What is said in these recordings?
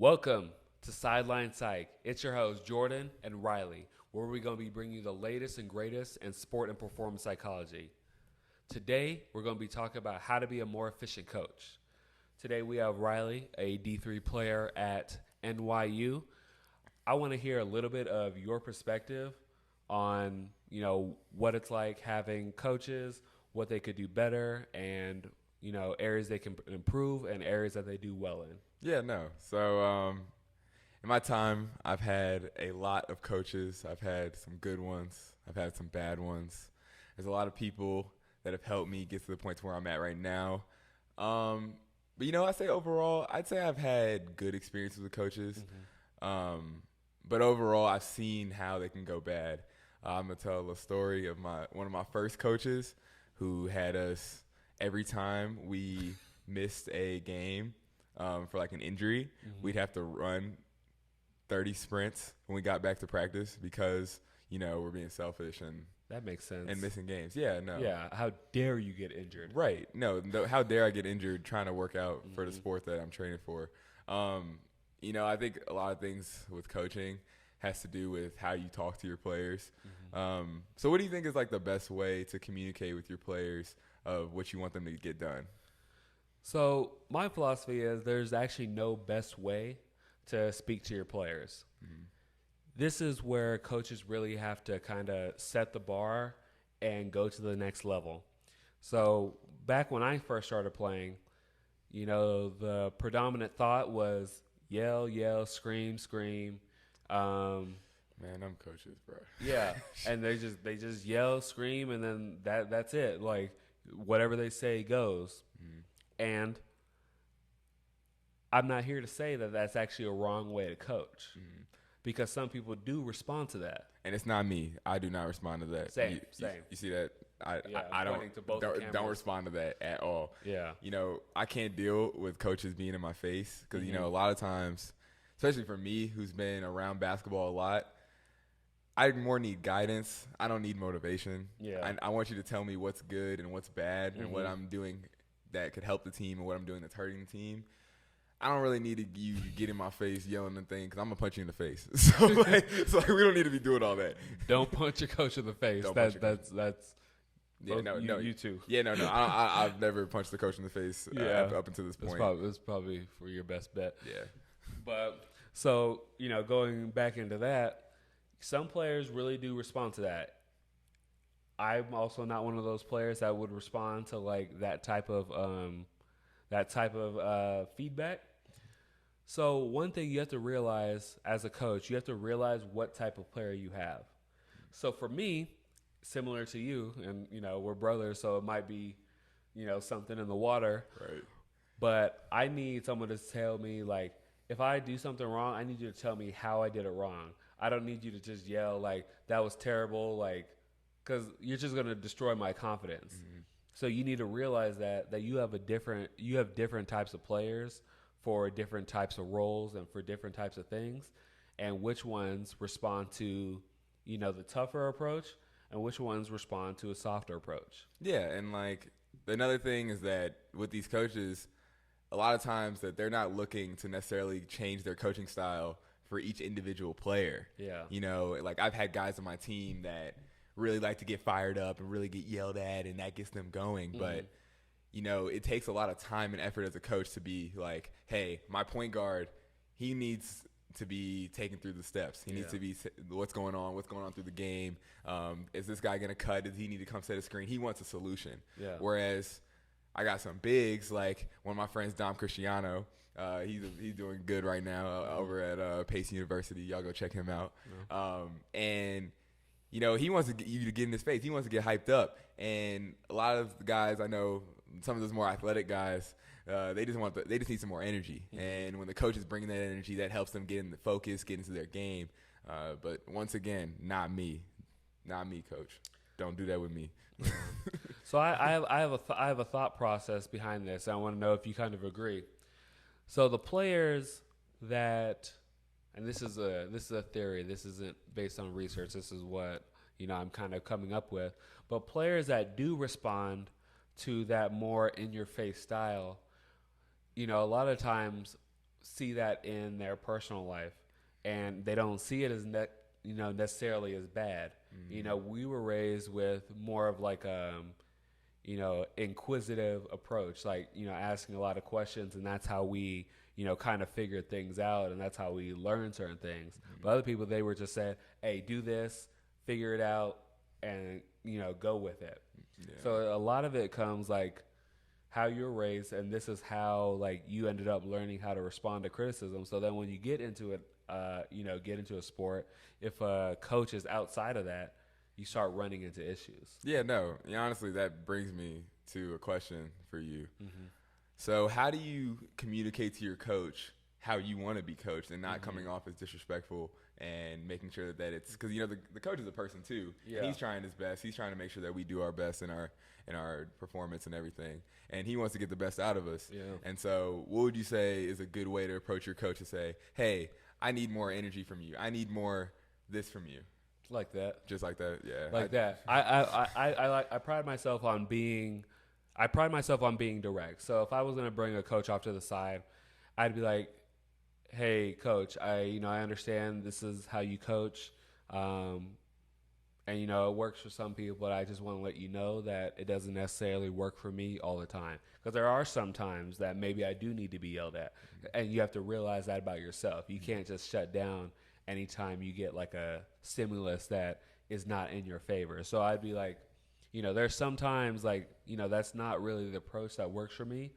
Welcome to Sideline Psych. It's your host, Jordan and Riley, where we're going to be bringing you the latest and greatest in sport and performance psychology. Today, we're going to be talking about how to be a more efficient coach. Today, we have Riley, a D3 player at NYU. I want to hear a little bit of your perspective on, what it's like having coaches, what they could do better, and, areas they can improve and areas that they do well in. Yeah, no. So in my time, I've had a lot of coaches. I've had some good ones. I've had some bad ones. There's a lot of people that have helped me get to the point to where I'm at right now. But I say overall, I'd say I've had good experiences with coaches. But overall, I've seen how they can go bad. I'm gonna tell a story of one of my first coaches who had us every time we missed a game. For like an injury, we'd have to run 30 sprints when we got back to practice because, we're being selfish and That makes sense. and missing games. Yeah, no. Yeah, how dare you get injured? Right. No, how dare I get injured trying to work out for the sport that I'm training for. I think a lot of things with coaching has to do with how you talk to your players. So what do you think is like the best way to communicate with your players of what you want them to get done? So my philosophy is there's actually no best way to speak to your players. This is where coaches really have to kind of set the bar and go to the next level. So back when I first started playing, the predominant thought was yell, yell, scream, scream. Man, I'm coaches, bro. Yeah, and they just yell, scream, and then that's it. Like whatever they say goes. And I'm not here to say that that's actually a wrong way to coach, because some people do respond to that. And it's not me. I do not respond to that. Same. You see that? I pointing to both don't cameras. respond to that at all. Yeah. I can't deal with coaches being in my face because, a lot of times, especially for me who's been around basketball a lot, I more need guidance. I don't need motivation. Yeah. I want you to tell me what's good and what's bad and what I'm doing that could help the team and what I'm doing that's hurting the team. I don't really need you to get in my face yelling and things because I'm going to punch you in the face. So we don't need to be doing all that. Don't punch your coach in the face. That's Yeah, no. You too. Yeah, no. I've never punched the coach in the face up until this point. It's probably for your best bet. Yeah. But so, going back into that, some players really do respond to that. I'm also not one of those players that would respond to like that type of feedback. So one thing you have to realize as a coach, you have to realize what type of player you have. So for me, similar to you, and we're brothers, so it might be, something in the water. Right. But I need someone to tell me, like, if I do something wrong, I need you to tell me how I did it wrong. I don't need you to just yell like that was terrible, like, because you're just gonna destroy my confidence. So you need to realize that you have different types of players for different types of roles and for different types of things, and which ones respond to the tougher approach and which ones respond to a softer approach. Yeah, and like another thing is that with these coaches, a lot of times that they're not looking to necessarily change their coaching style for each individual player. Yeah. Like I've had guys on my team that really like to get fired up and really get yelled at, and that gets them going. But, it takes a lot of time and effort as a coach to be like, hey, my point guard, he needs to be taken through the steps. He needs to be what's going on through the game. Is this guy going to cut? Does he need to come set a screen? He wants a solution. Yeah. Whereas I got some bigs, like one of my friends, Dom Cristiano. He's doing good right now over at Pace University. Y'all go check him out. And he wants you to get in his face. He wants to get hyped up. And a lot of the guys I know, some of those more athletic guys, they just need some more energy. And when the coach is bringing that energy, that helps them get in the focus, get into their game. But once again, not me, coach. Don't do that with me. So I have a thought process behind this. I want to know if you kind of agree. So the players that, and this is a theory. This isn't based on research. This is what I'm kind of coming up with. But players that do respond to that more in your face style, a lot of times see that in their personal life, and they don't see it as necessarily as bad. We were raised with more of like inquisitive approach, like asking a lot of questions, and that's how we kind of figured things out, and that's how we learn certain things. But other people, they were just saying, hey, do this, figure it out, and go with it. So a lot of it comes like how you're raised, and this is how like you ended up learning how to respond to criticism. So then when you get into it, get into a sport, if a coach is outside of that, you start running into issues. Yeah, no. Honestly, that brings me to a question for you. So how do you communicate to your coach how you want to be coached and not coming off as disrespectful and making sure that it's – because, the coach is a person too. Yeah. And he's trying his best. He's trying to make sure that we do our best in our performance and everything. And he wants to get the best out of us. Yeah. And so what would you say is a good way to approach your coach to say, hey, I need more energy from you. I need more this from you. Like that. Just like that, yeah. Like that. I pride myself on being direct. So if I was going to bring a coach off to the side, I'd be like, hey, coach, I understand this is how you coach. And, it works for some people, but I just want to let you know that it doesn't necessarily work for me all the time. Because there are some times that maybe I do need to be yelled at. And you have to realize that about yourself. You can't just shut down anytime you get like a stimulus that is not in your favor. So I'd be like, there's sometimes like, that's not really the approach that works for me.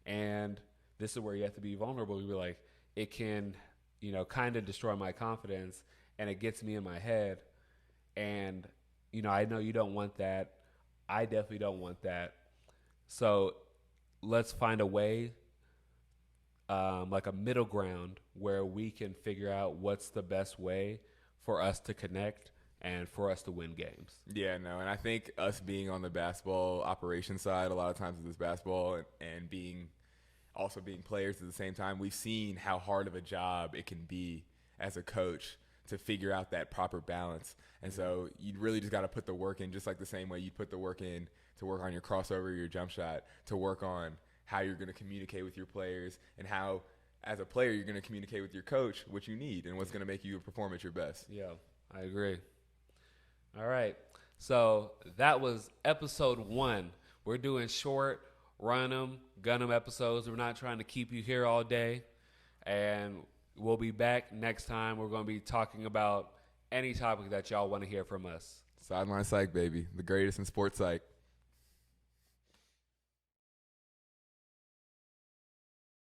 And this is where you have to be vulnerable. You'd be like, it can, kind of destroy my confidence, and it gets me in my head. And, I know you don't want that. I definitely don't want that. So let's find a way, like a middle ground where we can figure out what's the best way for us to connect and for us to win games. Yeah, no, and I think us being on the basketball operations side, a lot of times with this basketball and being players at the same time, we've seen how hard of a job it can be as a coach to figure out that proper balance. And so you really just got to put the work in, just like the same way you put the work in to work on your crossover, your jump shot, to work on how you're going to communicate with your players, and how, as a player, you're going to communicate with your coach what you need and what's going to make you perform at your best. Yeah, I agree. All right. So that was episode 1. We're doing short, run 'em, gun 'em episodes. We're not trying to keep you here all day. And we'll be back next time. We're going to be talking about any topic that y'all want to hear from us. Sideline Psych, baby. The greatest in sports psych.